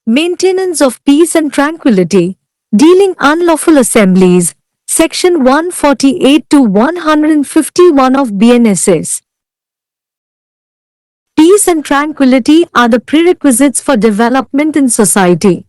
Maintenance of Peace and Tranquility, Dealing Unlawful Assemblies, Section 148 to 151 of BNSS. Peace and tranquility are the prerequisites for development in society.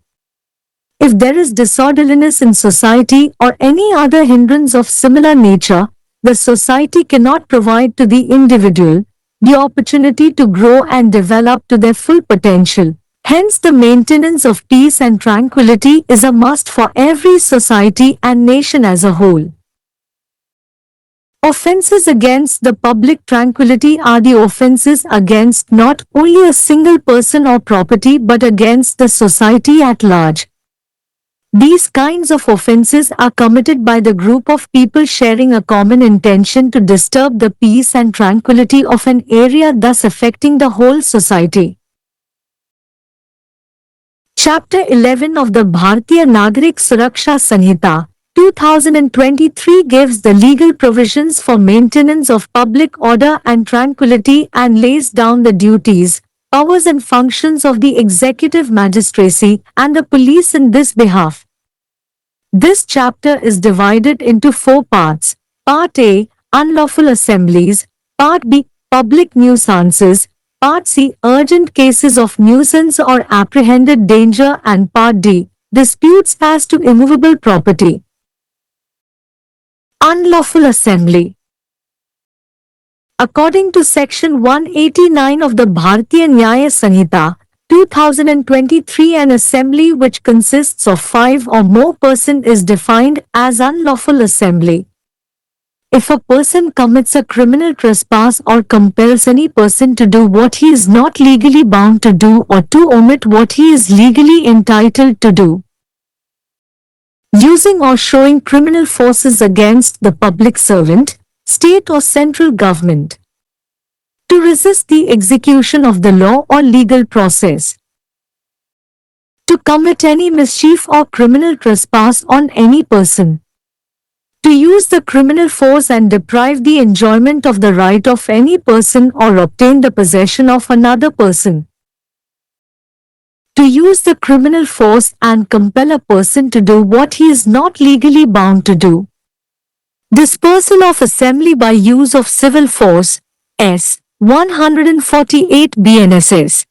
If there is disorderliness in society or any other hindrance of similar nature, the society cannot provide to the individual the opportunity to grow and develop to their full potential. Hence, the maintenance of peace and tranquility is a must for every society and nation as a whole. Offenses against the public tranquility are the offenses against not only a single person or property but against the society at large. These kinds of offenses are committed by the group of people sharing a common intention to disturb the peace and tranquility of an area, thus affecting the whole society. Chapter 11 of the Bharatiya Nagarik Suraksha Sanhita 2023 gives the legal provisions for maintenance of public order and tranquility and lays down the duties, powers and functions of the executive magistracy and the police in this behalf. This chapter is divided into 4 parts. Part A, Unlawful Assemblies. Part B, Public Nuisances. Part C, Urgent Cases of Nuisance or Apprehended Danger, and Part D, Disputes as to Immovable Property. Unlawful Assembly. According to Section 189 of the Bharatiya Nyaya Sanhita 2023, an assembly which consists of 5 or more persons is defined as unlawful assembly. If a person commits a criminal trespass or compels any person to do what he is not legally bound to do or to omit what he is legally entitled to do, using or showing criminal forces against the public servant, state or central government, to resist the execution of the law or legal process, to commit any mischief or criminal trespass on any person, to use the criminal force and deprive the enjoyment of the right of any person or obtain the possession of another person, to use the criminal force and compel a person to do what he is not legally bound to do. Dispersal of assembly by use of civil force, S. 148 BNSS.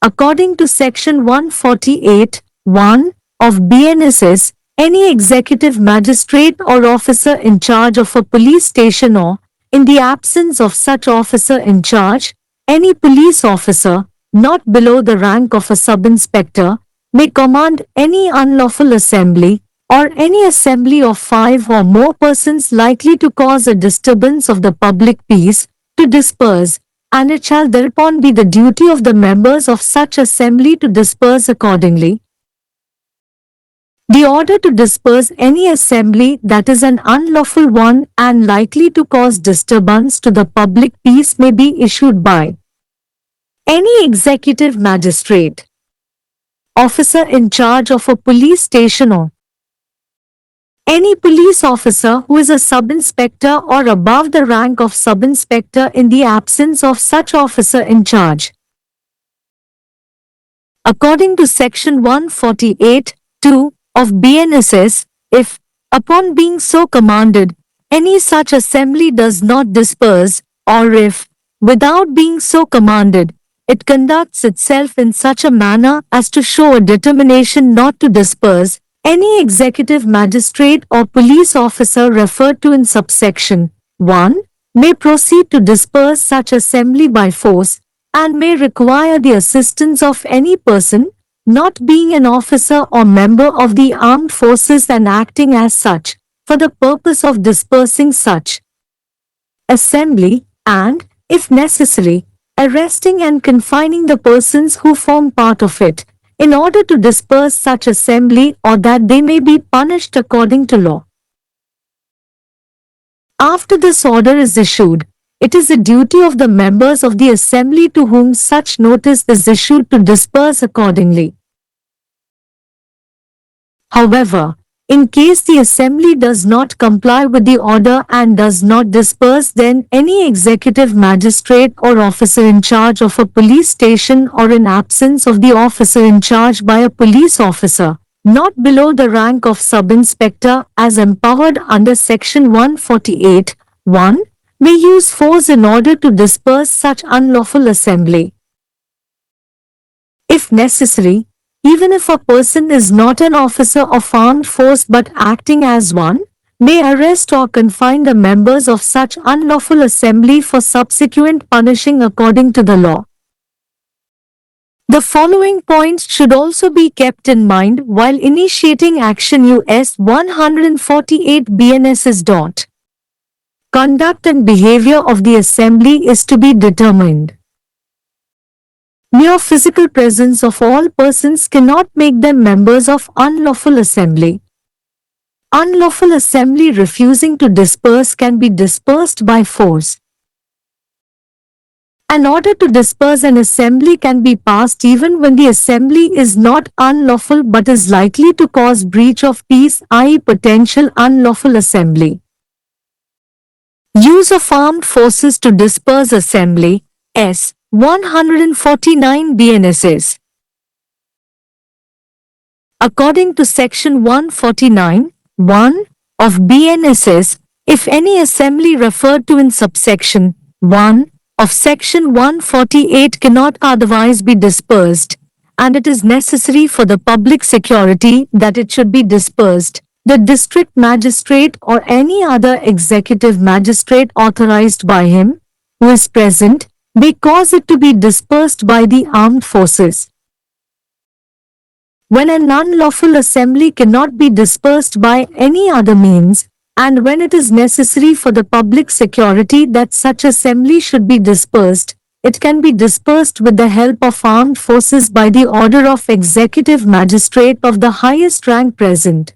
According to Section 148(1) of BNSS, any executive magistrate or officer in charge of a police station or, in the absence of such officer in charge, any police officer, not below the rank of a sub-inspector, may command any unlawful assembly, or any assembly of 5 or more persons likely to cause a disturbance of the public peace, to disperse, and it shall thereupon be the duty of the members of such assembly to disperse accordingly. The order to disperse any assembly that is an unlawful one and likely to cause disturbance to the public peace may be issued by any executive magistrate, officer in charge of a police station, or any police officer who is a sub-inspector or above the rank of sub-inspector in the absence of such officer in charge. According to Section 148(2) of BNSS, if, upon being so commanded, any such assembly does not disperse, or if, without being so commanded, it conducts itself in such a manner as to show a determination not to disperse, any executive magistrate or police officer referred to in subsection 1 may proceed to disperse such assembly by force, and may require the assistance of any person, not being an officer or member of the armed forces and acting as such, for the purpose of dispersing such assembly, and, if necessary, arresting and confining the persons who form part of it, in order to disperse such assembly, or that they may be punished according to law. After this order is issued, it is the duty of the members of the assembly to whom such notice is issued to disperse accordingly. However, In case the assembly does not comply with the order and does not disperse, then any executive magistrate or officer in charge of a police station, or in absence of the officer in charge by a police officer not below the rank of sub-inspector as empowered under section 148, 1, may use force in order to disperse such unlawful assembly. If necessary, even if a person is not an officer of armed force but acting as one, may arrest or confine the members of such unlawful assembly for subsequent punishing according to the law. The following points should also be kept in mind while initiating action. US 148 BNSS. Conduct and behavior of the assembly is to be determined. Mere physical presence of all persons cannot make them members of unlawful assembly. Unlawful assembly refusing to disperse can be dispersed by force. An order to disperse an assembly can be passed even when the assembly is not unlawful but is likely to cause breach of peace, i.e. potential unlawful assembly. Use of armed forces to disperse assembly, S. 149 BNSS. According to section 149, 1 of BNSS, if any assembly referred to in subsection 1 of section 148 cannot otherwise be dispersed, and it is necessary for the public security that it should be dispersed, the district magistrate or any other executive magistrate authorized by him, who is present, may cause it to be dispersed by the armed forces. When an unlawful assembly cannot be dispersed by any other means, and when it is necessary for the public security that such assembly should be dispersed, it can be dispersed with the help of armed forces by the order of executive magistrate of the highest rank present.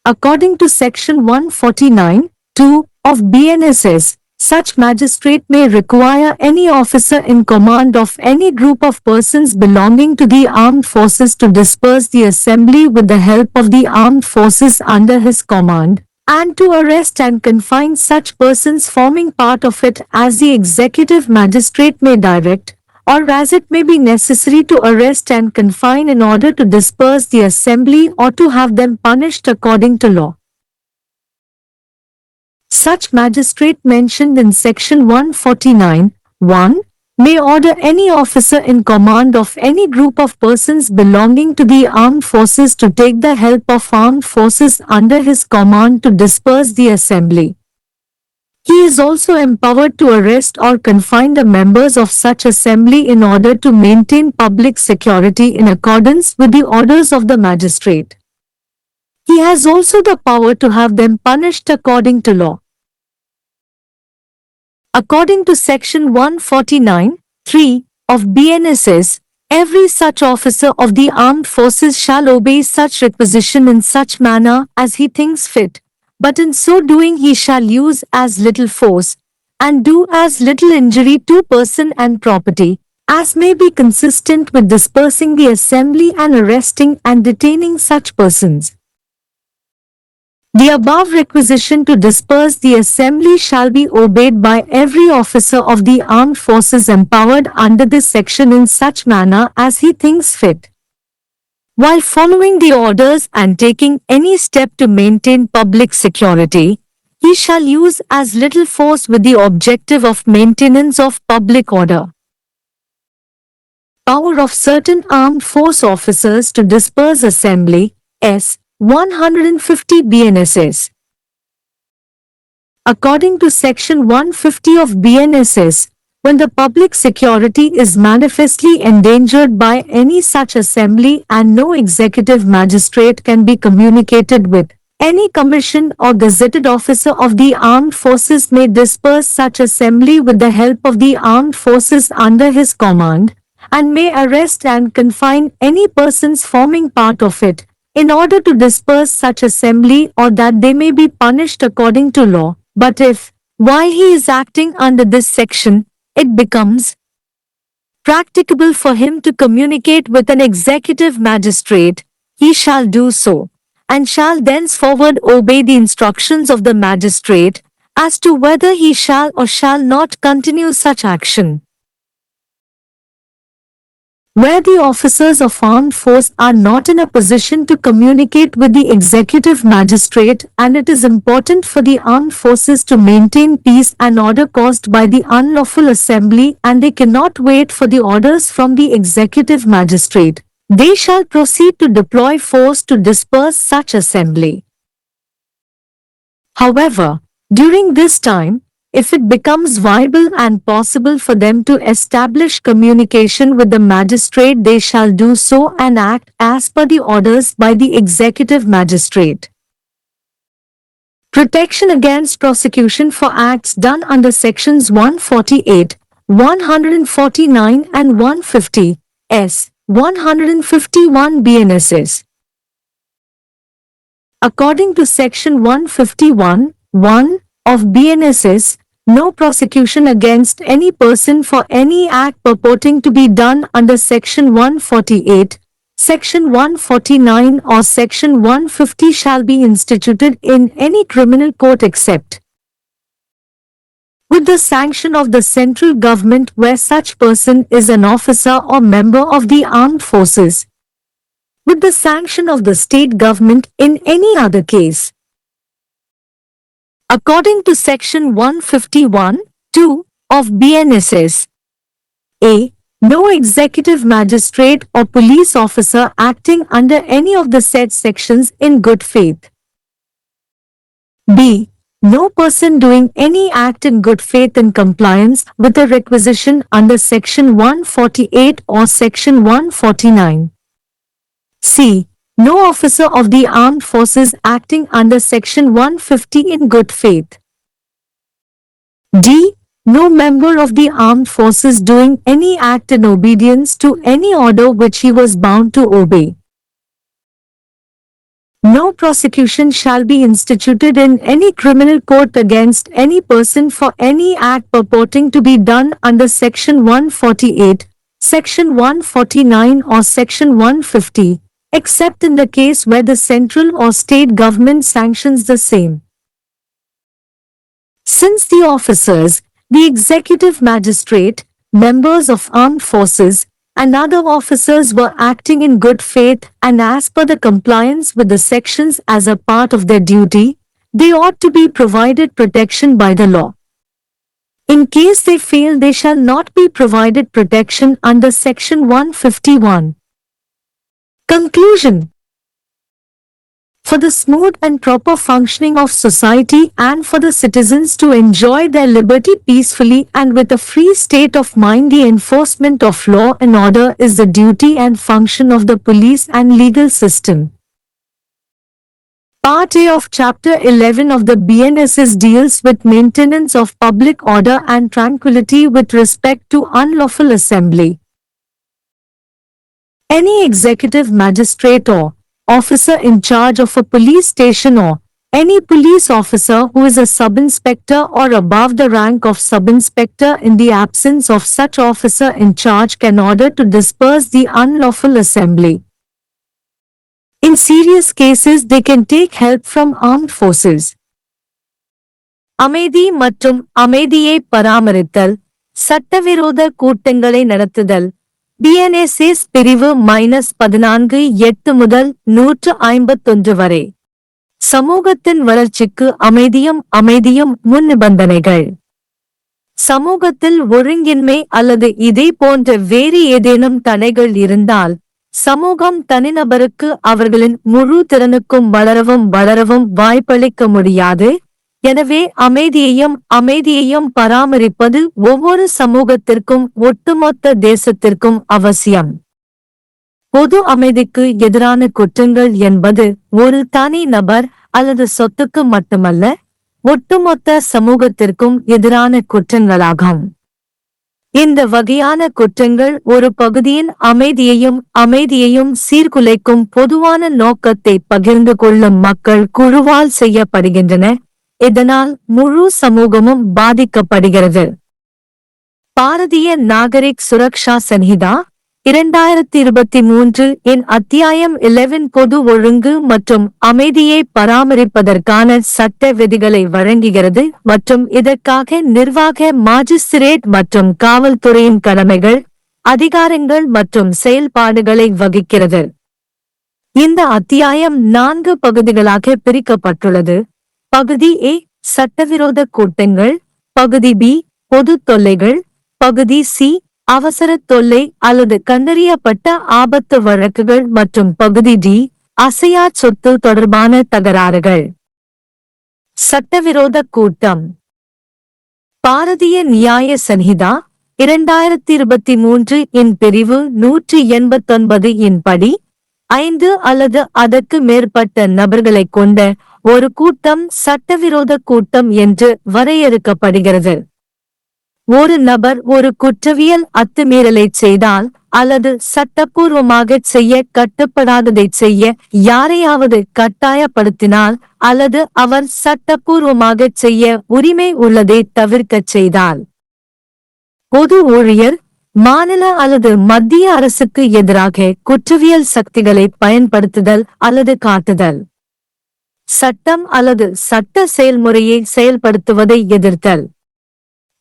According to section 149, 2 of BNSS, such magistrate may require any officer in command of any group of persons belonging to the armed forces to disperse the assembly with the help of the armed forces under his command, and to arrest and confine such persons forming part of it as the executive magistrate may direct, or as it may be necessary to arrest and confine in order to disperse the assembly or to have them punished according to law. Such magistrate mentioned in section 149, 1, may order any officer in command of any group of persons belonging to the armed forces to take the help of armed forces under his command to disperse the assembly. He is also empowered to arrest or confine the members of such assembly in order to maintain public security in accordance with the orders of the magistrate. He has also the power to have them punished according to law. According to section 149, 3 of BNSS, every such officer of the armed forces shall obey such requisition in such manner as he thinks fit, but in so doing he shall use as little force, and do as little injury to person and property, as may be consistent with dispersing the assembly and arresting and detaining such persons. The above requisition to disperse the assembly shall be obeyed by every officer of the armed forces empowered under this section in such manner as he thinks fit. While following the orders and taking any step to maintain public security, he shall use as little force with the objective of maintenance of public order. Power of certain armed force officers to disperse assembly, S. 150 BNSS. According to section 150 of BNSS, when the public security is manifestly endangered by any such assembly and no executive magistrate can be communicated with, any commissioned or gazetted officer of the armed forces may disperse such assembly with the help of the armed forces under his command, and may arrest and confine any persons forming part of it, in order to disperse such assembly or that they may be punished according to law. But if, while he is acting under this section, it becomes practicable for him to communicate with an executive magistrate, he shall do so, and shall thenceforward obey the instructions of the magistrate as to whether he shall or shall not continue such action. Where the officers of armed force are not in a position to communicate with the executive magistrate, and it is important for the armed forces to maintain peace and order caused by the unlawful assembly, and they cannot wait for the orders from the executive magistrate, they shall proceed to deploy force to disperse such assembly. However, during this time, if it becomes viable and possible for them to establish communication with the magistrate, they shall do so and act as per the orders by the executive magistrate. Protection against prosecution for acts done under sections 148, 149 and 150, s. 151 BNSS. According to section 151, 1 of BNSS, no prosecution against any person for any act purporting to be done under section 148, section 149 or section 150 shall be instituted in any criminal court except with the sanction of the central government where such person is an officer or member of the armed forces, with the sanction of the state government in any other case. According to section 151, 2 of BNSS, a. No executive magistrate or police officer acting under any of the said sections in good faith. b. No person doing any act in good faith in compliance with a requisition under section 148 or section 149. c. No officer of the armed forces acting under section 150 in good faith. d. No member of the armed forces doing any act in obedience to any order which he was bound to obey. No prosecution shall be instituted in any criminal court against any person for any act purporting to be done under section 148, section 149 or section 150, except in the case where the central or state government sanctions the same. Since the officers, the executive magistrate, members of armed forces, and other officers were acting in good faith and as per the compliance with the sections as a part of their duty, they ought to be provided protection by the law. In case they fail, they shall not be provided protection under section 151. Conclusion. For the smooth and proper functioning of society and for the citizens to enjoy their liberty peacefully and with a free state of mind, the enforcement of law and order is the duty and function of the police and legal system. Part A of Chapter 11 of the BNSS deals with maintenance of public order and tranquility with respect to unlawful assembly. Any executive magistrate or officer in charge of a police station or any police officer who is a sub-inspector or above the rank of sub-inspector in the absence of such officer in charge can order to disperse the unlawful assembly. In serious cases, they can take help from armed forces. அமைதி மற்றும் அமைதியை பராமரித்தல், சட்டவிரோத கூட்டங்களை நடத்துதல். BNSS பிரிவு -14(8) முதல் 151 வரை. சமூகத்தின் வளர்ச்சிக்கு அமைதியும் முன்நிபந்தனைகள். சமூகத்தில் ஒழுங்கின்மை அல்லது இதே போன்ற வேறு ஏதேனும் தடைகள் இருந்தால், சமூகம் தனிநபருக்கு அவர்களின் முழு திறனுக்கும் வளரவும் வாய்ப்பளிக்க முடியாது. எனவே அமைதியையும் பராமரிப்பது ஒவ்வொரு சமூகத்திற்கும் ஒட்டுமொத்த தேசத்திற்கும் அவசியம். பொது அமைதிக்கு எதிரான குற்றங்கள் என்பது ஒரு தனி நபர் அல்லது சொத்துக்கு மட்டுமல்ல, ஒட்டுமொத்த சமூகத்திற்கும் எதிரான குற்றங்களாகும். இந்த வகையான குற்றங்கள் ஒரு பகுதியின் அமைதியையும் சீர்குலைக்கும் பொதுவான நோக்கத்தை பகிர்ந்து கொள்ளும் மக்கள் குழுவால் செய்யப்படுகின்றன. இதனால் முழு சமூகமும் பாதிக்கப்படுகிறது. பாரதிய நாகரிக் சுரக்ஷா சன்ஹிதா 2023 இன் அத்தியாயம் 11 பொது ஒழுங்கு மற்றும் அமைதியை பராமரிப்பதற்கான சட்ட விதிகளை வழங்குகிறது மற்றும் இதற்காக நிர்வாக மாஜிஸ்திரேட் மற்றும் காவல்துறையின் கடமைகள், அதிகாரங்கள் மற்றும் செயல்பாடுகளை வகிக்கிறது. இந்த அத்தியாயம் 4 பகுதிகளாக பிரிக்கப்பட்டுள்ளது. பகுதி A சட்டவிரோத கூட்டங்கள், பகுதி B பொது தொல்லைகள், பகுதி C அவசர தொல்லை அல்லது கண்டறியப்பட்ட ஆபத்து வழக்குகள் மற்றும் பகுதி D அசையா சொத்து தொடர்பான தகராறுகள். சட்டவிரோத கூட்டம். பாரதிய நியாய சன்ஹிதா 2023 இன் பிரிவு 189 இன் படி 5 அல்லது அதற்கு மேற்பட்ட நபர்களைக் கொண்ட ஒரு கூட்டம் சட்டவிரோத கூட்டம் என்று வரையறுக்கப்படுகிறது. ஒரு நபர் ஒரு குற்றவியல் அத்துமீறலைச் செய்தால் அல்லது சட்டப்பூர்வமாகச் செய்ய கட்டுப்படாததைச் செய்ய யாரையாவது கட்டாயப்படுத்தினால் அல்லது அவர் சட்டப்பூர்வமாகச் செய்ய உரிமை உள்ளதை தவிர்க்கச் செய்தால். பொது ஊழியர், மாநில அல்லது மத்திய அரசுக்கு எதிராக குற்றவியல் சக்திகளை பயன்படுத்துதல் அல்லது காட்டுதல். சட்டம் அல்லது சட்ட செயல்முறையை செயல்படுத்துவதை எதிர்த்தல்.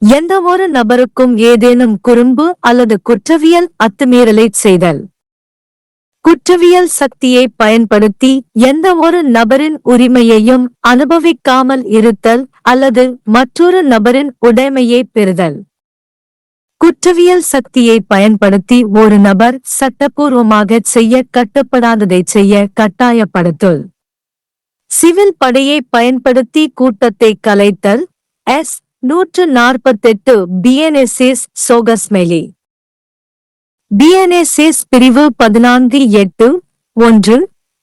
எந்தவொரு நபருக்கும் ஏதேனும் குறும்பு அல்லது குற்றவியல் அத்துமீறலைச் செய்தல். குற்றவியல் சக்தியை பயன்படுத்தி எந்தவொரு நபரின் உரிமையையும் அனுபவிக்காமல் இருத்தல் அல்லது மற்றொரு நபரின் உடைமையை பெறுதல். குற்றவியல் சக்தியை பயன்படுத்தி ஒரு நபர் சட்டப்பூர்வமாக செய்ய கட்டுப்படாததைச் செய்ய கட்டாயப்படுத்தல். சிவில் படையை பயன்படுத்தி கூட்டத்தை கலைத்தல். எஸ் 148 BNSS சோகஸ்மெலி. BNSS பிரிவு 14(8)(1)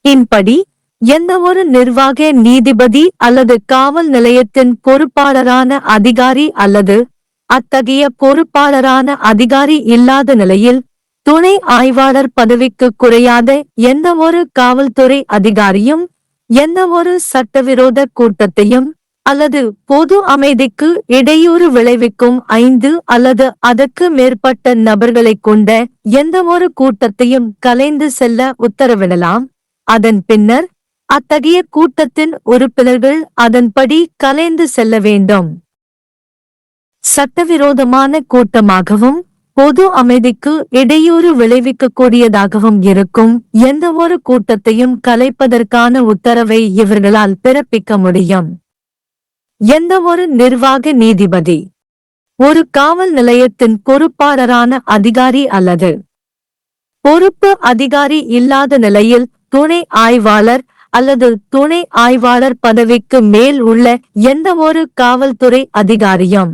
இன் படி எந்தவொரு நிர்வாக நீதிபதி அல்லது காவல் நிலையத்தின் பொறுப்பாளரான அதிகாரி அல்லது அத்தகைய பொறுப்பாளரான அதிகாரி இல்லாத நிலையில் துணை ஆய்வாளர் பதவிக்கு குறையாத எந்தவொரு காவல்துறை அதிகாரியும் எந்தவொரு சட்டவிரோத கூட்டத்தையும் அல்லது பொது அமைதிக்கு இடையூறு விளைவிக்கும் 5 அல்லது அதற்கு மேற்பட்ட நபர்களைக் கொண்ட எந்தவொரு கூட்டத்தையும் கலைந்து செல்ல உத்தரவிடலாம். அதன் பின்னர் அத்தகைய கூட்டத்தின் உறுப்பினர்கள் அதன்படி கலைந்து செல்ல வேண்டும். சட்டவிரோதமான கூட்டமாகவும் பொது அமைதிக்கு இடையூறு விளைவிக்கக்கூடியதாகவும் இருக்கும் எந்தவொரு கூட்டத்தையும் கலைப்பதற்கான உத்தரவை இவர்களால் பிறப்பிக்க முடியும். எந்தவொரு நிர்வாக நீதிபதி, ஒரு காவல் நிலையத்தின் பொறுப்பாளரான அதிகாரி அல்லது பொறுப்பு அதிகாரி இல்லாத நிலையில் துணை ஆய்வாளர் அல்லது துணை ஆய்வாளர் பதவிக்கு மேல் உள்ள எந்தவொரு காவல்துறை அதிகாரியும்.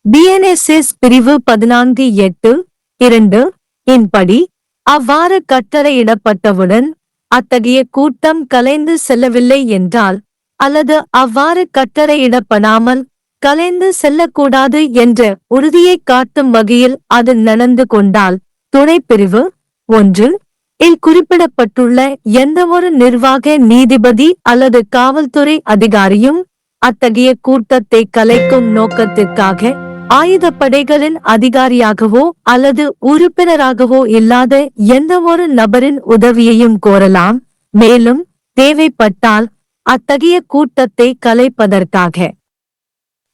BNSS பிரிவு 14(8)(2) இன் படி அவ்வாறு கட்டளையிடப்பட்டவுடன் அத்தகைய கூட்டம் கலைந்து செல்லவில்லை என்றால் அல்லது அவ்வாறு கட்டளையிடப்படாமல் கலைந்து செல்லக்கூடாது என்ற உறுதியை காட்டும் வகையில் அது நடந்து கொண்டால் துணைப்பிரிவு 1 இல் குறிப்பிடப்பட்டுள்ள எந்தவொரு நிர்வாக நீதிபதி அல்லது காவல்துறை அதிகாரியும் அத்தகைய கூட்டத்தை கலைக்கும் நோக்கத்திற்காக ஆயுதப்படைகளின் அதிகாரியாகவோ அல்லது உறுப்பினராகவோ இல்லாத எந்தவொரு நபரின் உதவியையும் கோரலாம். மேலும் தேவைப்பட்டால் அத்தகைய கூட்டத்தை கலைப்பதற்காக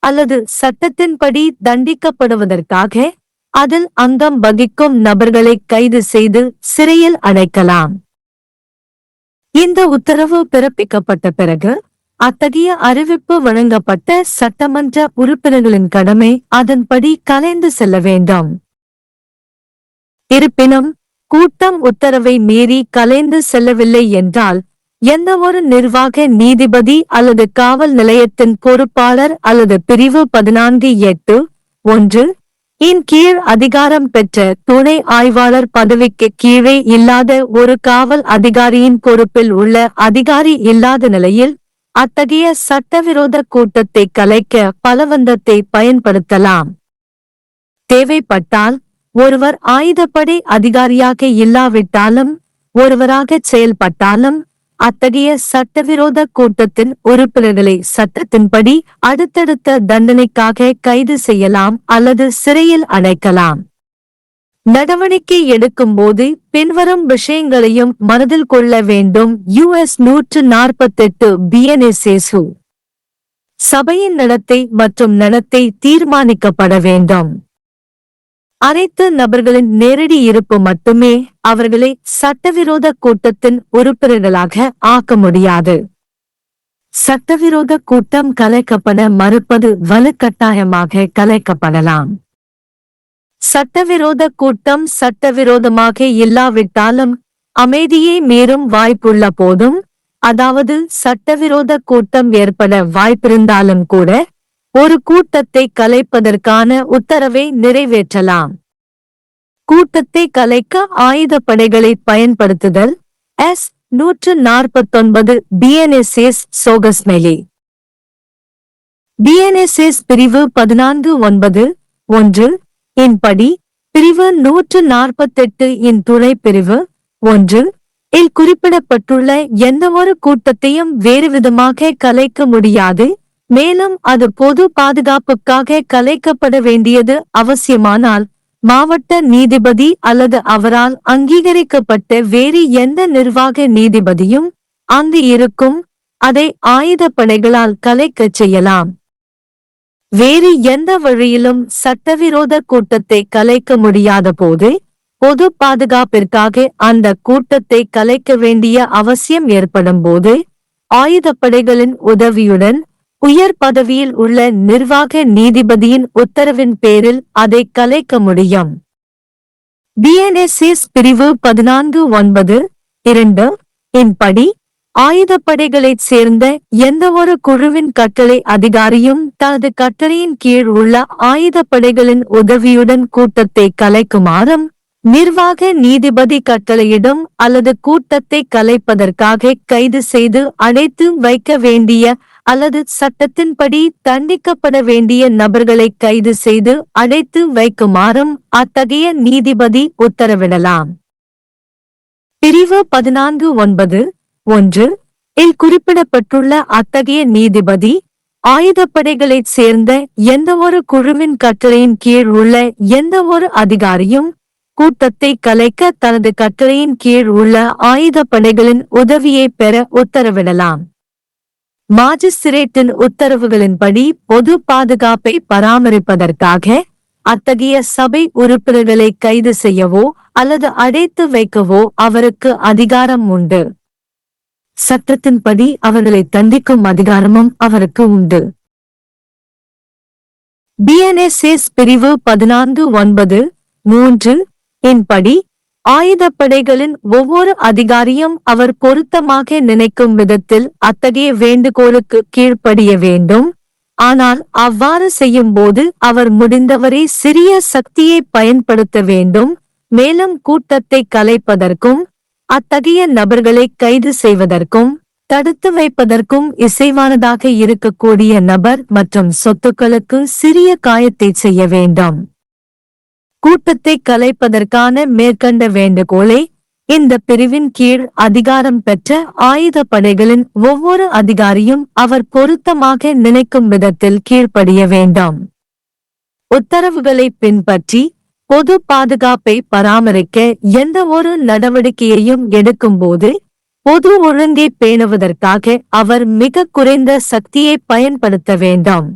அல்லது சட்டத்தின்படி தண்டிக்கப்படுவதற்காக அதில் அங்கம் வகிக்கும் நபர்களை கைது செய்து சிறையில் அடைக்கலாம். இந்த உத்தரவு பிறப்பிக்கப்பட்ட பிறகு அத்தகைய அறிவிப்பு வழங்கப்பட்ட சட்டமன்ற உறுப்பினர்களின் கடமை அதன்படி கலைந்து செல்ல வேண்டும். இருப்பினும் கூட்டம் உத்தரவை மீறி கலைந்து செல்லவில்லை என்றால் எந்தவொரு நிர்வாக நீதிபதி அல்லது காவல் நிலையத்தின் பொறுப்பாளர் அல்லது பிரிவு 14(8)(1) இன் கீழ் அதிகாரம் பெற்ற துணை ஆய்வாளர் பதவிக்கு கீழே இல்லாத ஒரு காவல் அதிகாரியின் பொறுப்பில் உள்ள அதிகாரி இல்லாத நிலையில் அத்தகைய சட்டவிரோத கூட்டத்தை கலைக்க பலவந்தத்தை பயன்படுத்தலாம். தேவைப்பட்டால் ஒருவர் ஆயுதப்படை அதிகாரியாக இல்லாவிட்டாலும் ஒருவராகச் செயல்பட்டாலும் அத்தகைய சட்டவிரோத கூட்டத்தின் உறுப்பினர்களை சட்டத்தின்படி அடுத்தடுத்த தண்டனைக்காக கைது செய்யலாம் அல்லது சிறையில் அடைக்கலாம். நடவடிக்கை எடுக்கும்போது பின்வரும் விஷயங்களையும் மனதில் கொள்ள வேண்டும். US 148 BNSSU சபையின் நடத்தை மற்றும் நடத்தை தீர்மானிக்கப்பட வேண்டும். அனைத்து நபர்களின் நேரடி இருப்பு மட்டுமே அவர்களை சட்டவிரோத கூட்டத்தின் உறுப்பினர்களாக ஆக்க முடியாது. சட்டவிரோத கூட்டம் கலைக்கப்பட மறுப்பது வலுக்கட்டாயமாக கலைக்கப்படலாம். சட்டவிரோத கூட்டம் சட்டவிரோதமாக இல்லாவிட்டாலும் அமைதியை மீறும் வாய்ப்புள்ள போதும், அதாவது சட்டவிரோத கூட்டம் ஏற்பட வாய்ப்பிருந்தாலும் கூட ஒரு கூட்டத்தை கலைப்பதற்கான உத்தரவை நிறைவேற்றலாம். கூட்டத்தை கலைக்க ஆயுதப்படைகளை பயன்படுத்துதல். S 149 BNSS சோகஸ்மெலி BNSS பிரிவு 14(9)(1) இன் படி பிரிவு 148 இன் துணை பிரிவு 1 இல் குறிப்பிடப்பட்டுள்ள எந்தவொரு கூட்டத்தையும் வேறுவிதமாக கலைக்க முடியாது. மேலும் அது பொது பாதுகாப்புக்காக கலைக்கப்பட வேண்டியது அவசியமானால் மாவட்ட நீதிபதி அல்லது அவரால் அங்கீகரிக்கப்பட்ட வேறு எந்த நிர்வாக நீதிபதியும் அங்கு இருக்கும் அதை ஆயுதப்படைகளால் கலைக்கச் செய்யலாம். வேறு எந்த வழியிலும் சட்டவிரோத கூட்டத்தை கலைக்க முடியாத போது பொது பாதுகாப்பிற்காக அந்த கூட்டத்தை கலைக்க வேண்டிய அவசியம் ஏற்படும் போது ஆயுதப்படைகளின் உதவியுடன் உயர் பதவியில் உள்ள நிர்வாக நீதிபதியின் உத்தரவின் பேரில் அதை கலைக்க முடியும். BNSS பிரிவு 14(9)(2) இன் படி ஆயுதப்படைகளைச் சேர்ந்த எந்தவொரு குழுவின் கட்டளை அதிகாரியும் தனது கட்டளையின் கீழ் உள்ள ஆயுதப்படைகளின் உதவியுடன் கூட்டத்தை கலைக்குமாறும் நிர்வாக நீதிபதி கட்டளையிடும் அல்லது கூட்டத்தை கலைப்பதற்காக கைது செய்து அடைத்து வைக்க வேண்டிய அல்லது சட்டத்தின்படி தண்டிக்கப்பட வேண்டிய நபர்களை கைது செய்து அடைத்து வைக்குமாறும் அத்தகைய நீதிபதி உத்தரவிடலாம். பிரிவு 14(9)(1) இல் குறிப்பிடப்பட்டுள்ள அத்தகைய நீதிபதி ஆயுதப்படைகளைச் சேர்ந்த எந்தவொரு குழுவின் கட்டளையின் கீழ் உள்ள எந்தவொரு அதிகாரியும் கூட்டத்தை கலைக்க தனது கட்டளையின் கீழ் உள்ள ஆயுதப்படைகளின் உதவியை பெற உத்தரவிடலாம். மாஜிஸ்திரேட்டின் உத்தரவுகளின்படி பொது பாதுகாப்பை பராமரிப்பதற்காக அத்தகைய சபை உறுப்பினர்களை கைது செய்யவோ அல்லது அடைத்து வைக்கவோ அவருக்கு அதிகாரம் உண்டு. சட்டத்தின்படி அவர்களை தண்டிக்கும் அதிகாரமும் அவருக்கு உண்டு. BNSS பிரிவு 14(9)(3) இன் படி ஆயுதப்படைகளின் ஒவ்வொரு அதிகாரியும் அவர் பொருத்தமாக நினைக்கும் விதத்தில் அத்தகைய வேண்டுகோளுக்கு கீழ்ப்படிய வேண்டும். ஆனால் அவ்வாறு செய்யும்போது அவர் முடிந்தவரை சிறிய சக்தியை பயன்படுத்த வேண்டும். மேலும் கூட்டத்தை கலைப்பதற்கும் அத்தகைய நபர்களை கைது செய்வதற்கும் தடுத்து வைப்பதற்கும் இசைவானதாக இருக்கக்கூடிய நபர் மற்றும் சொத்துக்களுக்கு சிறிய காயத்தை செய்ய வேண்டும். கூட்டத்தை கலைப்பதற்கான மேற்கண்ட வேண்டுகோளை இந்த பிரிவின் கீழ் அதிகாரம் பெற்ற ஆயுதப்படைகளின் ஒவ்வொரு அதிகாரியும் அவர் பொருத்தமாக நினைக்கும் விதத்தில் கீழ்ப்படிய வேண்டும். உத்தரவுகளை பின்பற்றி பொது பாதுகாப்பை பராமரிக்க எந்த ஒரு நடவடிக்கையையும் எடுக்கும்போது பொது ஒழுங்கை பேணுவதற்காக அவர் மிக குறைந்த சக்தியை பயன்படுத்த வேண்டும்.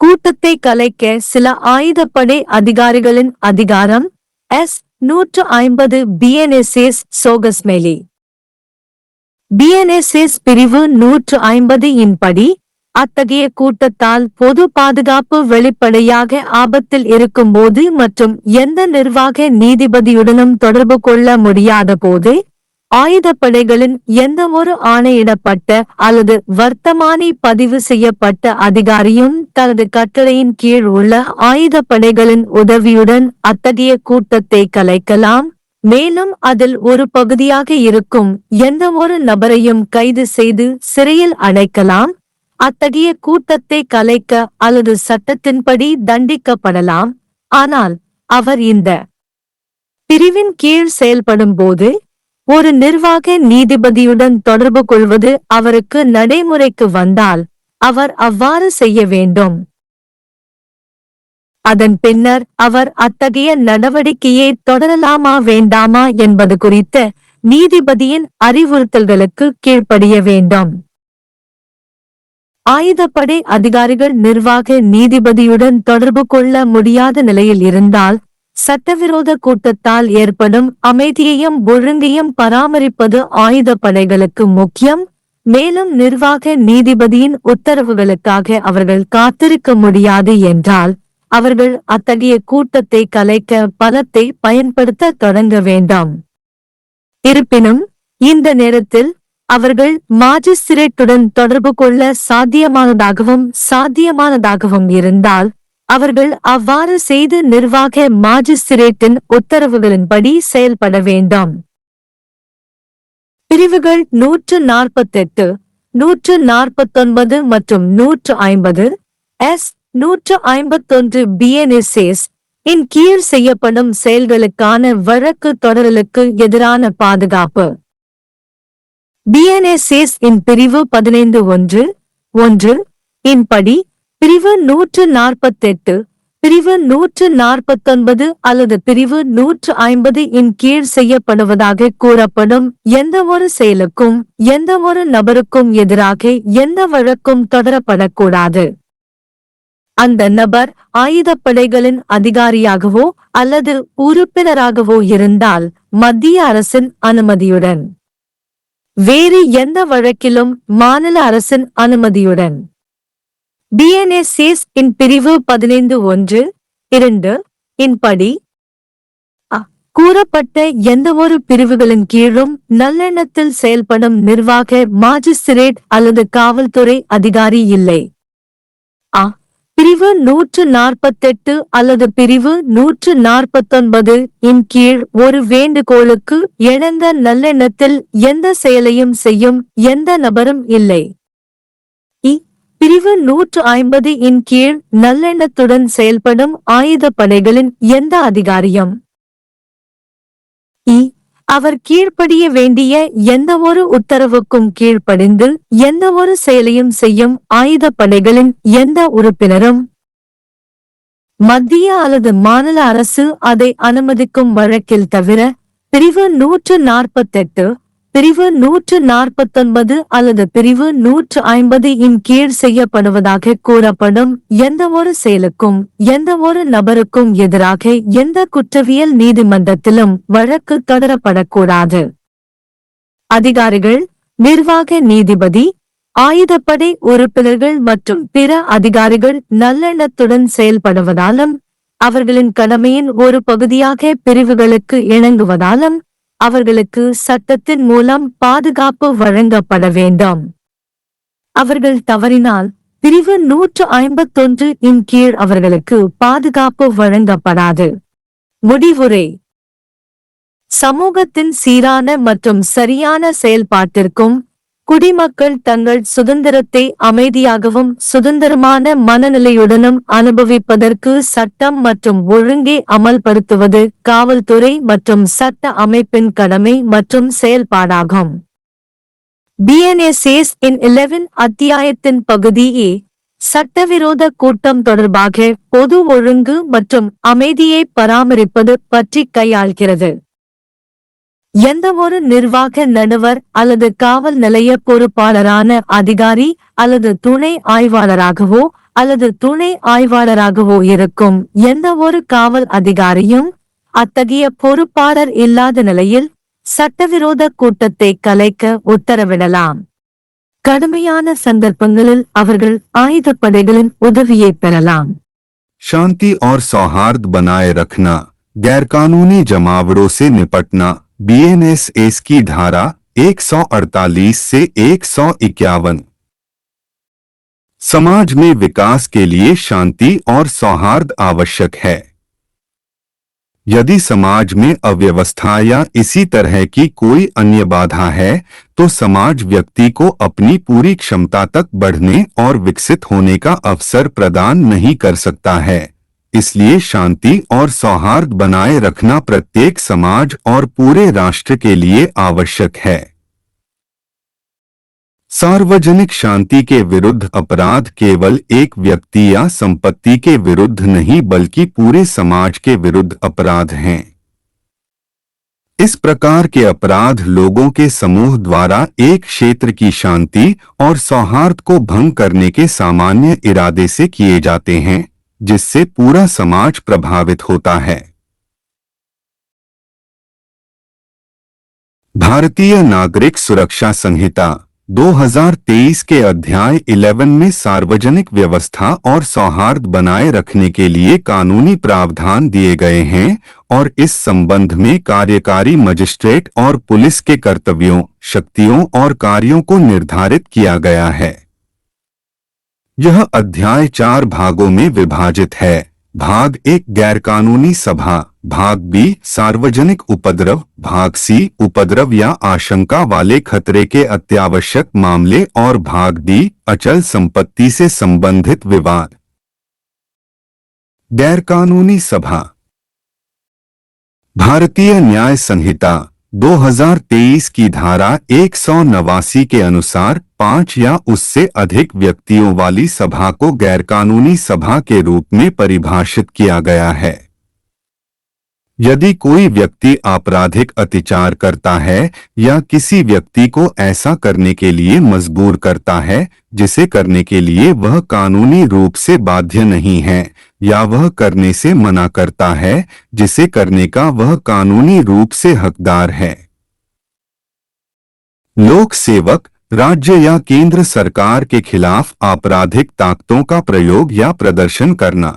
கூட்டத்தை கலைக்க சில ஆயுதப்படை அதிகாரிகளின் அதிகாரம். S 150 BNSS சோகஸ்மெலி BNSS பிரிவு 150 இன் படி அத்தகைய கூட்டத்தால் பொது பாதுகாப்பு வெளிப்படையாக ஆபத்தில் இருக்கும்போது மற்றும் எந்த நிர்வாக நீதிபதியுடனும் தொடர்பு கொள்ள முடியாத போது ஆயுதப்படைகளின் எந்தவொரு ஆணையிடப்பட்ட அல்லது வர்த்தமானி பதிவு செய்யப்பட்ட அதிகாரியும் தனது கட்டளையின் கீழ் உள்ள ஆயுதப்படைகளின் உதவியுடன் அத்தகைய கூட்டத்தை கலைக்கலாம். மேலும் அதில் ஒரு பகுதியாக இருக்கும் எந்தவொரு நபரையும் கைது செய்து சிறையில் அடைக்கலாம். அத்தகைய கூட்டத்தை கலைக்க அல்லது சட்டத்தின்படி தண்டிக்கப்படலாம். ஆனால் அவர் இந்த பிரிவின் கீழ் செயல்படும் போது ஒரு நிர்வாக நீதிபதியுடன் தொடர்பு கொள்வது அவருக்கு நடைமுறைக்கு வந்தால் அவர் அவ்வாறு செய்ய வேண்டும். அதன் பின்னர் அவர் அத்தகைய நடவடிக்கையை தொடரலாமா வேண்டாமா என்பது குறித்த நீதிபதியின் அறிவுறுத்தல்களுக்கு கீழ்ப்படிய வேண்டும். ஆயுதப்படை அதிகாரிகள் நிர்வாக நீதிபதியுடன் தொடர்பு கொள்ள முடியாத நிலையில் இருந்தால், சட்டவிரோத கூட்டத்தால் ஏற்படும் அமைதியையும் ஒழுங்கையும் பராமரிப்பது ஆயுதப்படைகளுக்கு முக்கியம். மேலும் நிர்வாக நீதிபதியின் உத்தரவுகளுக்காக அவர்கள் காத்திருக்க முடியாது என்றால், அவர்கள் அத்தகைய கூட்டத்தை கலைக்க பலத்தை பயன்படுத்த தொடங்க வேண்டாம். இருப்பினும் இந்த நேரத்தில் அவர்கள் மாஜிஸ்திரேட்டுடன் தொடர்பு கொள்ள சாத்தியமானதாகவும் இருந்தால், அவர்கள் அவ்வாறு செய்து நிர்வாக மாஜிஸ்திரேட்டின் உத்தரவுகளின்படி செயல்பட வேண்டும். பிரிவுகள் 148, 149 மற்றும் 150 151 BNSS இன் கீழ் செய்யப்படும் செயல்களுக்கான வழக்கு தொடரலுக்கு எதிரான பாதுகாப்பு. BNSS இன் பிரிவு 15(1) இன் படி பிரிவு 148, பிரிவு 149 அல்லது பிரிவு 150 இன் கீழ் செய்யப்படுவதாக கூறப்படும் எந்தவொரு செயலுக்கும் எந்தவொரு நபருக்கும் எதிராக எந்த வழக்கும் தொடரப்படக்கூடாது. அந்த நபர் ஆயுதப்படைகளின் அதிகாரியாகவோ அல்லது உறுப்பினராகவோ இருந்தால் மத்திய அரசின் அனுமதியுடன், வேறு எந்த வழக்கிலும் மாநில அரசின் அனுமதியுடன். BNSS இன் பிரிவு 15(1)(2) இன் படி கூறப்பட்ட எந்தவொரு பிரிவுகளின் கீழும் நல்லெண்ணத்தில் செயல்படும் நிர்வாக மாஜிஸ்திரேட் அல்லது காவல்துறை அதிகாரி இல்லை. பிரிவு 148 அல்லது பிரிவு 149 இன் கீழ் ஒரு வேண்டுகோளுக்கு இணங்க நல்லெண்ணத்தில் எந்த செயலையும் செய்யும் எந்த நபரும் இல்லை. பிரிவு 150 இன் கீழ் நல்லெண்ணத்துடன் செயல்படும் ஆயுதப்படைகளின் எந்த அதிகாரியும் அவர் கீழ்ப்படிய வேண்டிய எந்தவொரு உத்தரவுக்கும் கீழ்ப்படிந்து எந்தவொரு செயலையும் செய்யும் ஆயுதப்படைகளின் எந்த உறுப்பினரும் மத்திய அல்லது மாநில அரசு அதை அனுமதிக்கும் வழக்கில் தவிர பிரிவு 148, பிரிவு 149 அல்லது பிரிவு 150 இன் கீழ் செய்யப்படுவதாக கூறப்படும் எந்தவொரு செயலுக்கும் எந்தவொரு நபருக்கும் எதிராக எந்த குற்றவியல் நீதிமன்றத்திலும் வழக்கு தொடரப்படக்கூடாது. அதிகாரிகள், நிர்வாக நீதிபதி, ஆயுதப்படை உறுப்பினர்கள் மற்றும் பிற அதிகாரிகள் நல்லெண்ணத்துடன் செயல்படுவதாலும் அவர்களின் கடமையின் ஒரு பகுதியாக பிரிவுகளுக்கு இணங்குவதாலும் அவர்களுக்கு சட்டத்தின் மூலம் பாதுகாப்பு வழங்கப்பட வேண்டும். அவர்கள் தவறினால் பிரிவு 151 இன் கீழ் அவர்களுக்கு பாதுகாப்பு வழங்கப்படாது. முடிவுரை. சமூகத்தின் சீரான மற்றும் சரியான செயல்பாட்டிற்கும் குடிமக்கள் தங்கள் சுதந்திரத்தை அமைதியாகவும் சுதந்திரமான மனநிலையுடனும் அனுபவிப்பதற்கு சட்டம் மற்றும் ஒழுங்கை அமல்படுத்துவது காவல்துறை மற்றும் சட்ட அமைப்பின் கடமை மற்றும் செயல்பாடாகும். BNSS இன் 11 அத்தியாயத்தின் பகுதி A சட்டவிரோத கூட்டம் தொடர்பாக பொது ஒழுங்கு மற்றும் அமைதியை பராமரிப்பது பற்றி கையாள்கிறது. எந்தவொரு நிர்வாக நடுவர் அல்லது காவல் நிலைய பொறுப்பாளரான அதிகாரி அல்லது துணை ஆய்வாளராகவோ அல்லது துணை ஆய்வாளராகவோ இருக்கும் எந்தவொரு காவல் அதிகாரியும் அத்தகைய பொறுப்பாளர் இல்லாத நிலையில் சட்டவிரோத கூட்டத்தை கலைக்க உத்தரவிடலாம். கடுமையான சந்தர்ப்பங்களில் அவர்கள் ஆயுதப்படைகளின் உதவியை பெறலாம். शांति और सौहार्द बनाए रखना, गैरकानूनी जमावड़ों से निपटना। BNSS की धारा 148 से 151। समाज में विकास के लिए शांति और सौहार्द आवश्यक है। यदि समाज में अव्यवस्था या इसी तरह की कोई अन्य बाधा है तो समाज व्यक्ति को अपनी पूरी क्षमता तक बढ़ने और विकसित होने का अवसर प्रदान नहीं कर सकता है। इसलिए शांति और सौहार्द बनाए रखना प्रत्येक समाज और पूरे राष्ट्र के लिए आवश्यक है। सार्वजनिक शांति के विरुद्ध अपराध केवल एक व्यक्ति या संपत्ति के विरुद्ध नहीं बल्कि पूरे समाज के विरुद्ध अपराध हैं। इस प्रकार के अपराध लोगों के समूह द्वारा एक क्षेत्र की शांति और सौहार्द को भंग करने के सामान्य इरादे से किए जाते हैं, जिससे पूरा समाज प्रभावित होता है। भारतीय नागरिक सुरक्षा संहिता 2023 के अध्याय 11 में सार्वजनिक व्यवस्था और सौहार्द बनाए रखने के लिए कानूनी प्रावधान दिए गए हैं और इस संबंध में कार्यकारी मजिस्ट्रेट और पुलिस के कर्तव्यों, शक्तियों और कार्यों को निर्धारित किया गया है। यह अध्याय 4 भागों में विभाजित है। भाग 1 गैरकानूनी सभा, भाग बी सार्वजनिक उपद्रव, भाग सी उपद्रव या आशंका वाले खतरे के अत्यावश्यक मामले और भाग डी अचल संपत्ति से संबंधित विवाद। गैरकानूनी सभा। भारतीय न्याय संहिता 2023 की धारा 189 के अनुसार 5 या उससे अधिक व्यक्तियों वाली सभा को गैरकानूनी सभा के रूप में परिभाषित किया गया है। यदि कोई व्यक्ति आपराधिक अत्याचार करता है या किसी व्यक्ति को ऐसा करने के लिए मजबूर करता है जिसे करने के लिए वह कानूनी रूप से बाध्य नहीं है, या वह करने से मना करता है जिसे करने का वह कानूनी रूप से हकदार है। लोक सेवक, राज्य या केंद्र सरकार के खिलाफ आपराधिक ताकतों का प्रयोग या प्रदर्शन करना,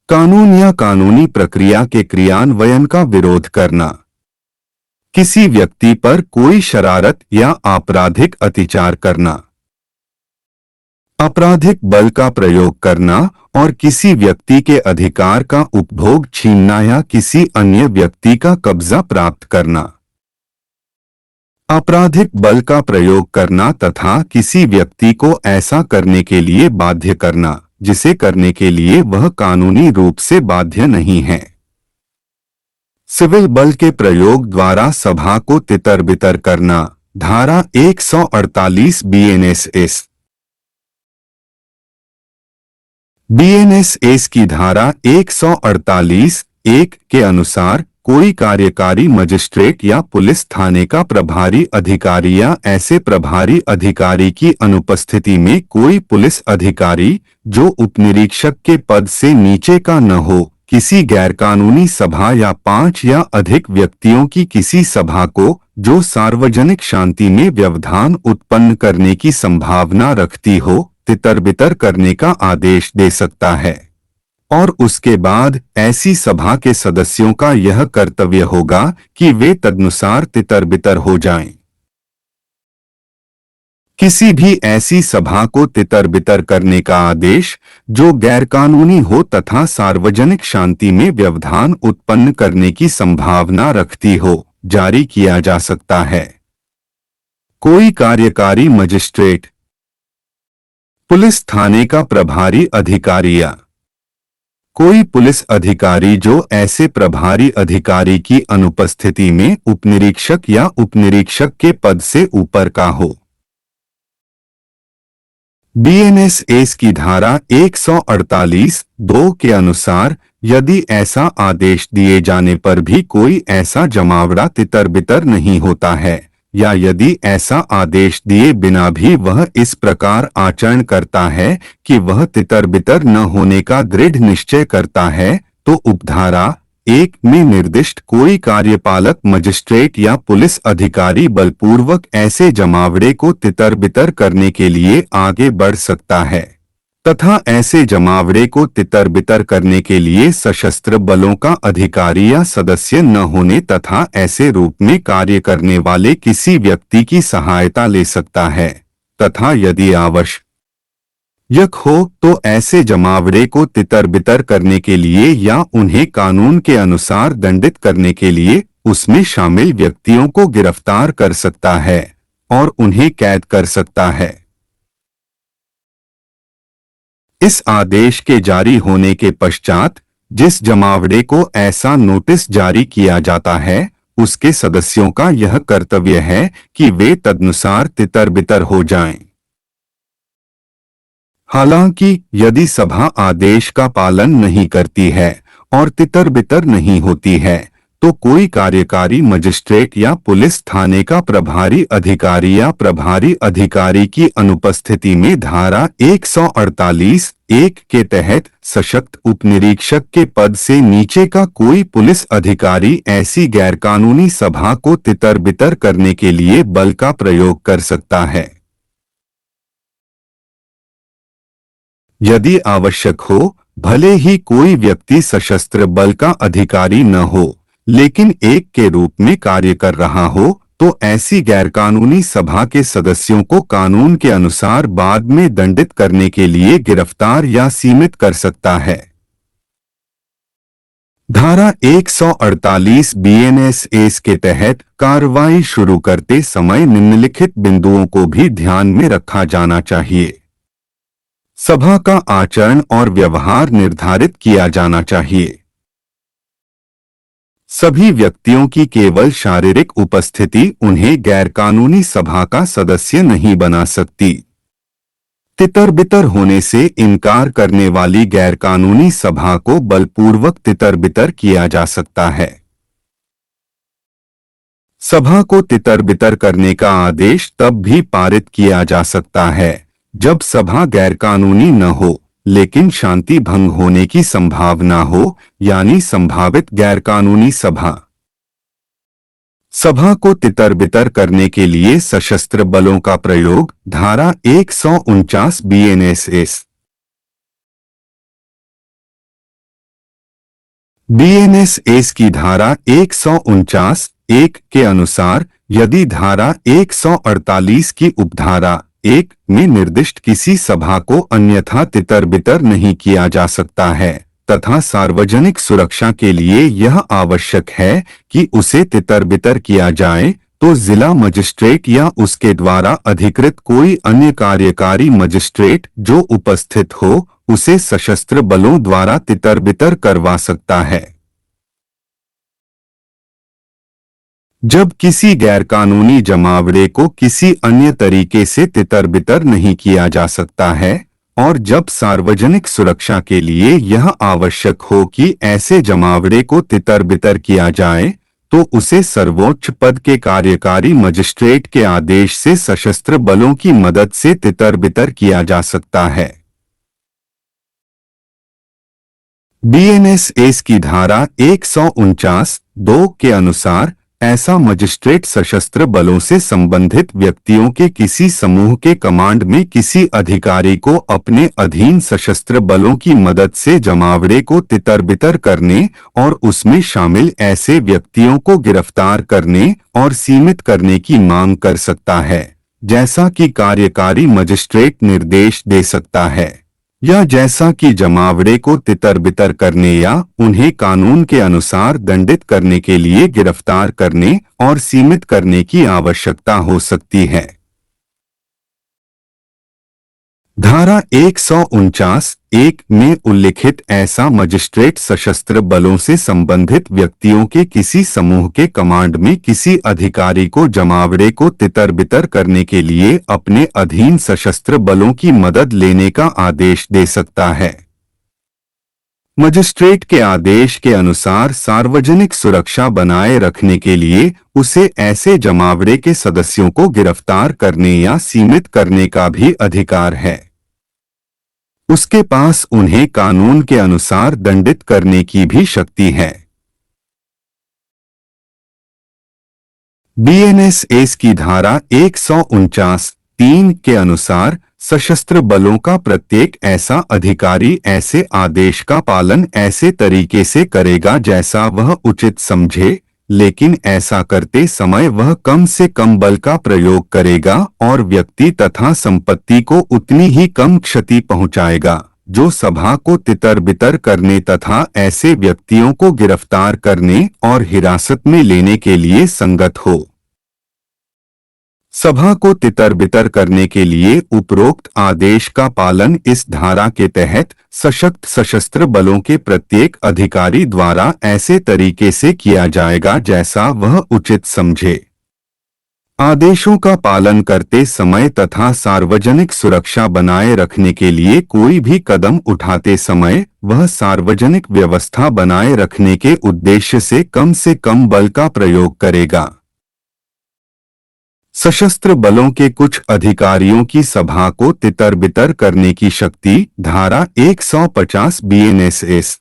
कानून या कानूनी प्रक्रिया के क्रियान्वयन का विरोध करना, किसी व्यक्ति पर कोई शरारत या आपराधिक अत्याचार करना, आपराधिक बल का प्रयोग करना और किसी व्यक्ति के अधिकार का उपभोग छीनना या किसी अन्य व्यक्ति का कब्जा प्राप्त करना, आपराधिक बल का प्रयोग करना तथा किसी व्यक्ति को ऐसा करने के लिए बाध्य करना जिसे करने के लिए वह कानूनी रूप से बाध्य नहीं है। सिविल बल के प्रयोग द्वारा सभा को तितर-बितर करना, धारा 148 बीएनएसएस। बीएनएसएस की धारा 148(1) के अनुसार कोई कार्यकारी मजिस्ट्रेट या पुलिस थाने का प्रभारी अधिकारी या ऐसे प्रभारी अधिकारी की अनुपस्थिति में कोई पुलिस अधिकारी जो उपनिरीक्षक के पद से नीचे का न हो, किसी गैरकानूनी सभा या 5 या अधिक व्यक्तियों की किसी सभा को जो सार्वजनिक शांति में व्यवधान उत्पन्न करने की संभावना रखती हो, तितर-बितर करने का आदेश दे सकता है। और उसके बाद ऐसी सभा के सदस्यों का यह कर्तव्य होगा कि वे तदनुसार तितर-बितर हो जाएं। किसी भी ऐसी सभा को तितर-बितर करने का आदेश जो गैरकानूनी हो तथा सार्वजनिक शांति में व्यवधान उत्पन्न करने की संभावना रखती हो, जारी किया जा सकता है। कोई कार्यकारी मजिस्ट्रेट, पुलिस थाने का प्रभारी अधिकारी या कोई पुलिस अधिकारी जो ऐसे प्रभारी अधिकारी की अनुपस्थिति में उपनिरीक्षक या उपनिरीक्षक के पद से ऊपर का हो। बीएनएसएस की धारा 148(2) के अनुसार यदि ऐसा आदेश दिए जाने पर भी कोई ऐसा जमावड़ा तितर-बितर नहीं होता है, या यदि ऐसा आदेश दिए बिना भी वह इस प्रकार आचरण करता है कि वह तितर-बितर न होने का दृढ़ निश्चय करता है, तो उपधारा 1 में निर्दिष्ट कोई कार्यपालक मजिस्ट्रेट या पुलिस अधिकारी बलपूर्वक ऐसे जमावड़े को तितर-बितर करने के लिए आगे बढ़ सकता है तथा ऐसे जमावड़े को तितर-बितर करने के लिए सशस्त्र बलों का अधिकारी या सदस्य न होने तथा ऐसे रूप में कार्य करने वाले किसी व्यक्ति की सहायता ले सकता है तथा यदि आवश्यक हो तो ऐसे जमावड़े को तितर-बितर करने के लिए या उन्हें कानून के अनुसार दंडित करने के लिए उसमें शामिल व्यक्तियों को गिरफ्तार कर सकता है और उन्हें कैद कर सकता है। इस आदेश के जारी होने के पश्चात जिस जमावड़े को ऐसा नोटिस जारी किया जाता है, उसके सदस्यों का यह कर्तव्य है कि वे तदनुसार तितर-बितर हो जाएं। हालांकि यदि सभा आदेश का पालन नहीं करती है और तितर-बितर नहीं होती है, तो कोई कार्यकारी मजिस्ट्रेट या पुलिस थाने का प्रभारी अधिकारी या प्रभारी अधिकारी की अनुपस्थिति में धारा 148(1) के तहत सशक्त उपनिरीक्षक के पद से नीचे का कोई पुलिस अधिकारी ऐसी गैरकानूनी सभा को तितर-बितर करने के लिए बल का प्रयोग कर सकता है। यदि आवश्यक हो, भले ही कोई व्यक्ति सशस्त्र बल का अधिकारी न हो, लेकिन एक के रूप में कार्य कर रहा हो, तो ऐसी गैरकानूनी सभा के सदस्यों को कानून के अनुसार बाद में दंडित करने के लिए गिरफ्तार या सीमित कर सकता है। धारा 148 बीएनएस के तहत कार्रवाई शुरू करते समय निम्नलिखित बिंदुओं को भी ध्यान में रखा जाना चाहिए। सभा का आचरण और व्यवहार निर्धारित किया जाना चाहिए। सभी व्यक्तियों की केवल शारीरिक उपस्थिति उन्हें गैरकानूनी सभा का सदस्य नहीं बना सकती। तितर-बितर होने से इनकार करने वाली गैरकानूनी सभा को बलपूर्वक तितर-बितर किया जा सकता है। सभा को तितर-बितर करने का आदेश तब भी पारित किया जा सकता है जब सभा गैरकानूनी न हो, लेकिन शांति भंग होने की संभावना हो, यानी संभावित गैरकानूनी सभा। सभा को तितर-बितर करने के लिए सशस्त्र बलों का प्रयोग धारा 149 बीएनएस की धारा 149(1) के अनुसार यदि धारा 148 की उपधारा 1 में निर्दिष्ट किसी सभा को अन्यथा तितर-बितर नहीं किया जा सकता है तथा सार्वजनिक सुरक्षा के लिए यह आवश्यक है कि उसे तितर-बितर किया जाए, तो जिला मजिस्ट्रेट या उसके द्वारा अधिकृत कोई अन्य कार्यकारी मजिस्ट्रेट जो उपस्थित हो, उसे सशस्त्र बलों द्वारा तितर-बितर करवा सकता है। जब किसी गैरकानूनी जमावड़े को किसी अन्य तरीके से तितर-बितर नहीं किया जा सकता है और जब सार्वजनिक सुरक्षा के लिए यह आवश्यक हो कि ऐसे जमावड़े को तितर-बितर किया जाए, तो उसे सर्वोच्च पद के कार्यकारी मजिस्ट्रेट के आदेश से सशस्त्र बलों की मदद से तितर-बितर किया जा सकता है। बीएनएस की धारा 149(2) के अनुसार ऐसा मजिस्ट्रेट सशस्त्र बलों से संबंधित व्यक्तियों के किसी समूह के कमांड में किसी अधिकारी को अपने अधीन सशस्त्र बलों की मदद से जमावड़े को तितर-बितर करने और उसमें शामिल ऐसे व्यक्तियों को गिरफ्तार करने और सीमित करने की मांग कर सकता है, जैसा कि कार्यकारी मजिस्ट्रेट निर्देश दे सकता है, या जैसा कि जमावड़े को तितर-बितर करने या उन्हें कानून के अनुसार दंडित करने के लिए गिरफ्तार करने और सीमित करने की आवश्यकता हो सकती है। धारा 149(1) में उल्लिखित ऐसा मजिस्ट्रेट सशस्त्र बलों से संबंधित व्यक्तियों के किसी समूह के कमांड में किसी अधिकारी को जमावड़े को तितर-बितर करने के लिए अपने अधीन सशस्त्र बलों की मदद लेने का आदेश दे सकता है। मजिस्ट्रेट के आदेश के अनुसार सार्वजनिक सुरक्षा बनाए रखने के लिए उसे ऐसे जमावड़े के सदस्यों को गिरफ्तार करने या सीमित करने का भी अधिकार है। उसके पास उन्हें कानून के अनुसार दंडित करने की भी शक्ति है। बीएनएस की धारा 149(3) के अनुसार सशस्त्र बलों का प्रत्येक ऐसा अधिकारी ऐसे आदेश का पालन ऐसे तरीके से करेगा जैसा वह उचित समझे, लेकिन ऐसा करते समय वह कम से कम बल का प्रयोग करेगा और व्यक्ति तथा संपत्ति को उतनी ही कम क्षति पहुंचाएगा जो सभा को तितर-बितर करने तथा ऐसे व्यक्तियों को गिरफ्तार करने और हिरासत में लेने के लिए संगत हो। सभा को तितर-बितर करने के लिए उपरोक्त आदेश का पालन इस धारा के तहत सशक्त सशस्त्र बलों के प्रत्येक अधिकारी द्वारा ऐसे तरीके से किया जाएगा जैसा वह उचित समझे। आदेशों का पालन करते समय तथा सार्वजनिक सुरक्षा बनाए रखने के लिए कोई भी कदम उठाते समय वह सार्वजनिक व्यवस्था बनाए रखने के उद्देश्य से कम बल का प्रयोग करेगा। सशस्त्र बलों के कुछ अधिकारियों की सभा को तितर-बितर करने की शक्ति धारा 150 बीएनएसएस।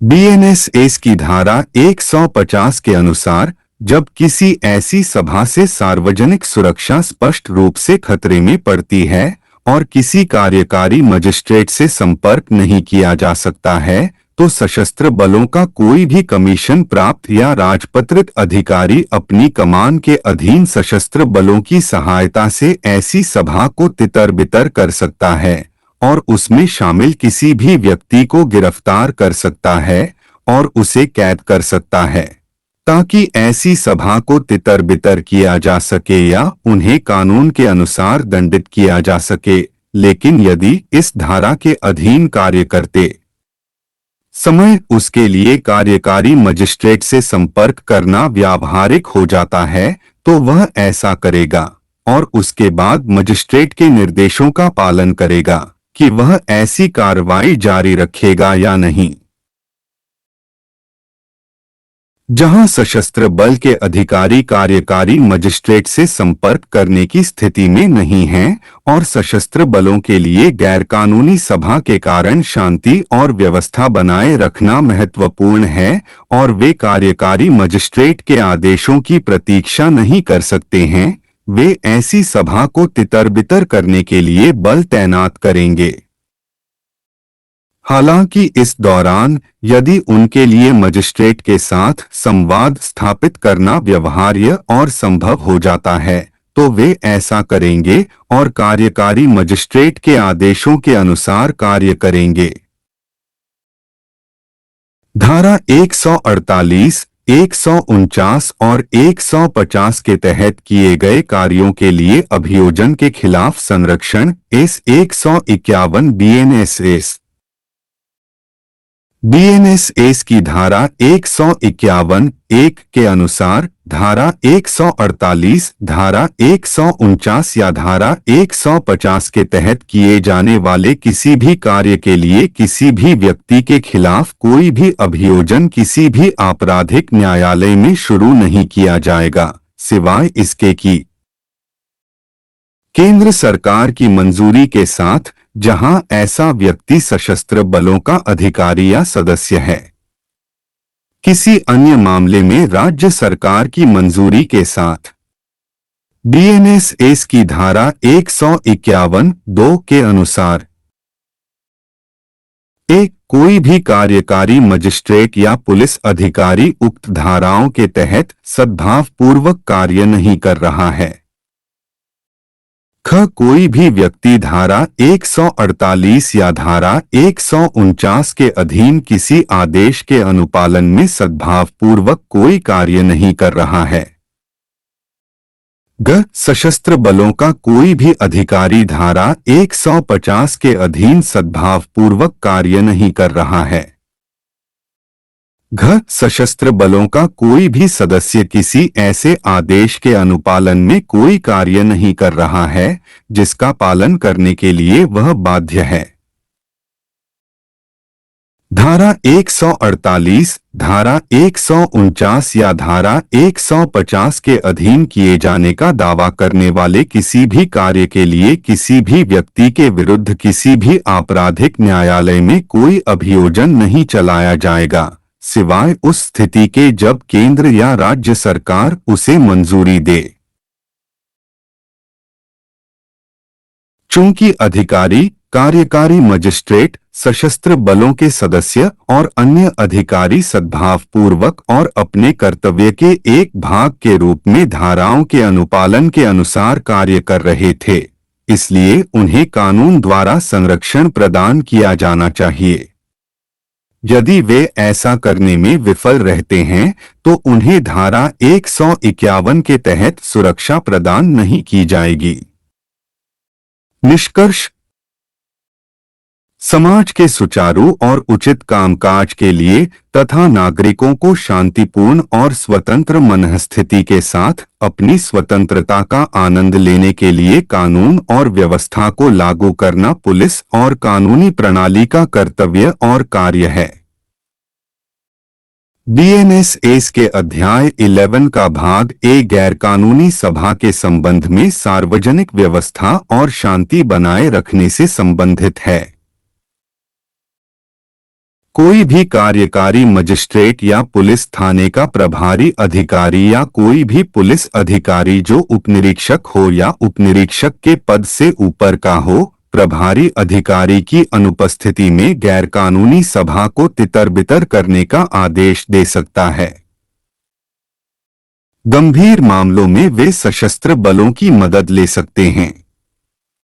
बीएनएसएस की धारा 150 के अनुसार जब किसी ऐसी सभा से सार्वजनिक सुरक्षा स्पष्ट रूप से खतरे में पड़ती है और किसी कार्यकारी मजिस्ट्रेट से संपर्क नहीं किया जा सकता है, तो सशस्त्र बलों का कोई भी कमीशन प्राप्त या राजपत्रित अधिकारी अपनी कमान के अधीन सशस्त्र बलों की सहायता से ऐसी सभा को तितर-बितर कर सकता है और उसमें शामिल किसी भी व्यक्ति को गिरफ्तार कर सकता है और उसे कैद कर सकता है, ताकि ऐसी सभा को तितर-बितर किया जा सके या उन्हें कानून के अनुसार दंडित किया जा सके। लेकिन यदि इस धारा के अधीन कार्य करते समय उसके लिए कार्यकारी मजिस्ट्रेट से संपर्क करना व्यावहारिक हो जाता है, तो वह ऐसा करेगा और उसके बाद मजिस्ट्रेट के निर्देशों का पालन करेगा कि वह ऐसी कार्रवाई जारी रखेगा या नहीं। जहां सशस्त्र बल के अधिकारी कार्यकारी मजिस्ट्रेट से संपर्क करने की स्थिति में नहीं हैं और सशस्त्र बलों के लिए गैरकानूनी सभा के कारण शांति और व्यवस्था बनाए रखना महत्वपूर्ण है और वे कार्यकारी मजिस्ट्रेट के आदेशों की प्रतीक्षा नहीं कर सकते हैं, वे ऐसी सभा को तितर-बितर करने के लिए बल तैनात करेंगे। हालांकि इस दौरान यदि उनके लिए मजिस्ट्रेट के साथ संवाद स्थापित करना व्यवहार्य और संभव हो जाता है, तो वे ऐसा करेंगे और कार्यकारी मजिस्ट्रेट के आदेशों के अनुसार कार्य करेंगे। धारा 148, 149 और 150 के तहत किए गए कार्यों के लिए अभियोजन के खिलाफ संरक्षण एस 151 बीएनएसएस। बीएनएसएस की धारा 151(1) के अनुसार धारा 148, धारा 149 या धारा 150 के तहत किए जाने वाले किसी भी कार्य के लिए किसी भी व्यक्ति के खिलाफ कोई भी अभियोजन किसी भी आपराधिक न्यायालय में शुरू नहीं किया जाएगा, सिवाय इसके कि केंद्र सरकार की मंजूरी के साथ, जहां ऐसा व्यक्ति सशस्त्र बलों का अधिकारी या सदस्य है। किसी अन्य मामले में राज्य सरकार की मंजूरी के साथ। बीएनएसएस की धारा 151(2) के अनुसार कोई भी कार्यकारी मजिस्ट्रेट या पुलिस अधिकारी उक्त धाराओं के तहत सद्भावपूर्वक कार्य नहीं कर रहा है। कोई भी व्यक्ति धारा 148 या धारा 149 के अधीन किसी आदेश के अनुपालन में सद्भावपूर्वक कोई कार्य नहीं कर रहा है। सशस्त्र बलों का कोई भी अधिकारी धारा 150 के अधीन सद्भावपूर्वक कार्य नहीं कर रहा है। सशस्त्र बलों का कोई भी सदस्य किसी ऐसे आदेश के अनुपालन में कोई कार्य नहीं कर रहा है जिसका पालन करने के लिए वह बाध्य है। धारा 148, धारा 149 या धारा 150 के अधीन किए जाने का दावा करने वाले किसी भी कार्य के लिए किसी भी व्यक्ति के विरुद्ध किसी भी आपराधिक न्यायालय में कोई अभियोजन नहीं चलाया जाएगा, सिवाय उस स्थिति के जब केंद्र या राज्य सरकार उसे मंजूरी दे। चूंकि अधिकारी, कार्यकारी मजिस्ट्रेट, सशस्त्र बलों के सदस्य और अन्य अधिकारी सद्भावपूर्वक और अपने कर्तव्य के एक भाग के रूप में धाराओं के अनुपालन के अनुसार कार्य कर रहे थे, इसलिए उन्हें कानून द्वारा संरक्षण प्रदान किया जाना चाहिए। यदि वे ऐसा करने में विफल रहते हैं तो उन्हें धारा 151 के तहत सुरक्षा प्रदान नहीं की जाएगी। निष्कर्ष, समाज के सुचारू और उचित कामकाज के लिए तथा नागरिकों को शांतिपूर्ण और स्वतंत्र मनःस्थिति के साथ अपनी स्वतंत्रता का आनंद लेने के लिए कानून और व्यवस्था को लागू करना पुलिस और कानूनी प्रणाली का कर्तव्य और कार्य है। बीएनएस के अध्याय 11 का भाग ए गैरकानूनी सभा के संबंध में सार्वजनिक व्यवस्था और शांति बनाए रखने से संबंधित है। कोई भी कार्यकारी मजिस्ट्रेट या पुलिस थाने का प्रभारी अधिकारी या कोई भी पुलिस अधिकारी जो उपनिरीक्षक हो या उपनिरीक्षक के पद से ऊपर का हो, प्रभारी अधिकारी की अनुपस्थिति में गैरकानूनी सभा को तितर-बितर करने का आदेश दे सकता है। गंभीर मामलों में वे सशस्त्र बलों की मदद ले सकते हैं।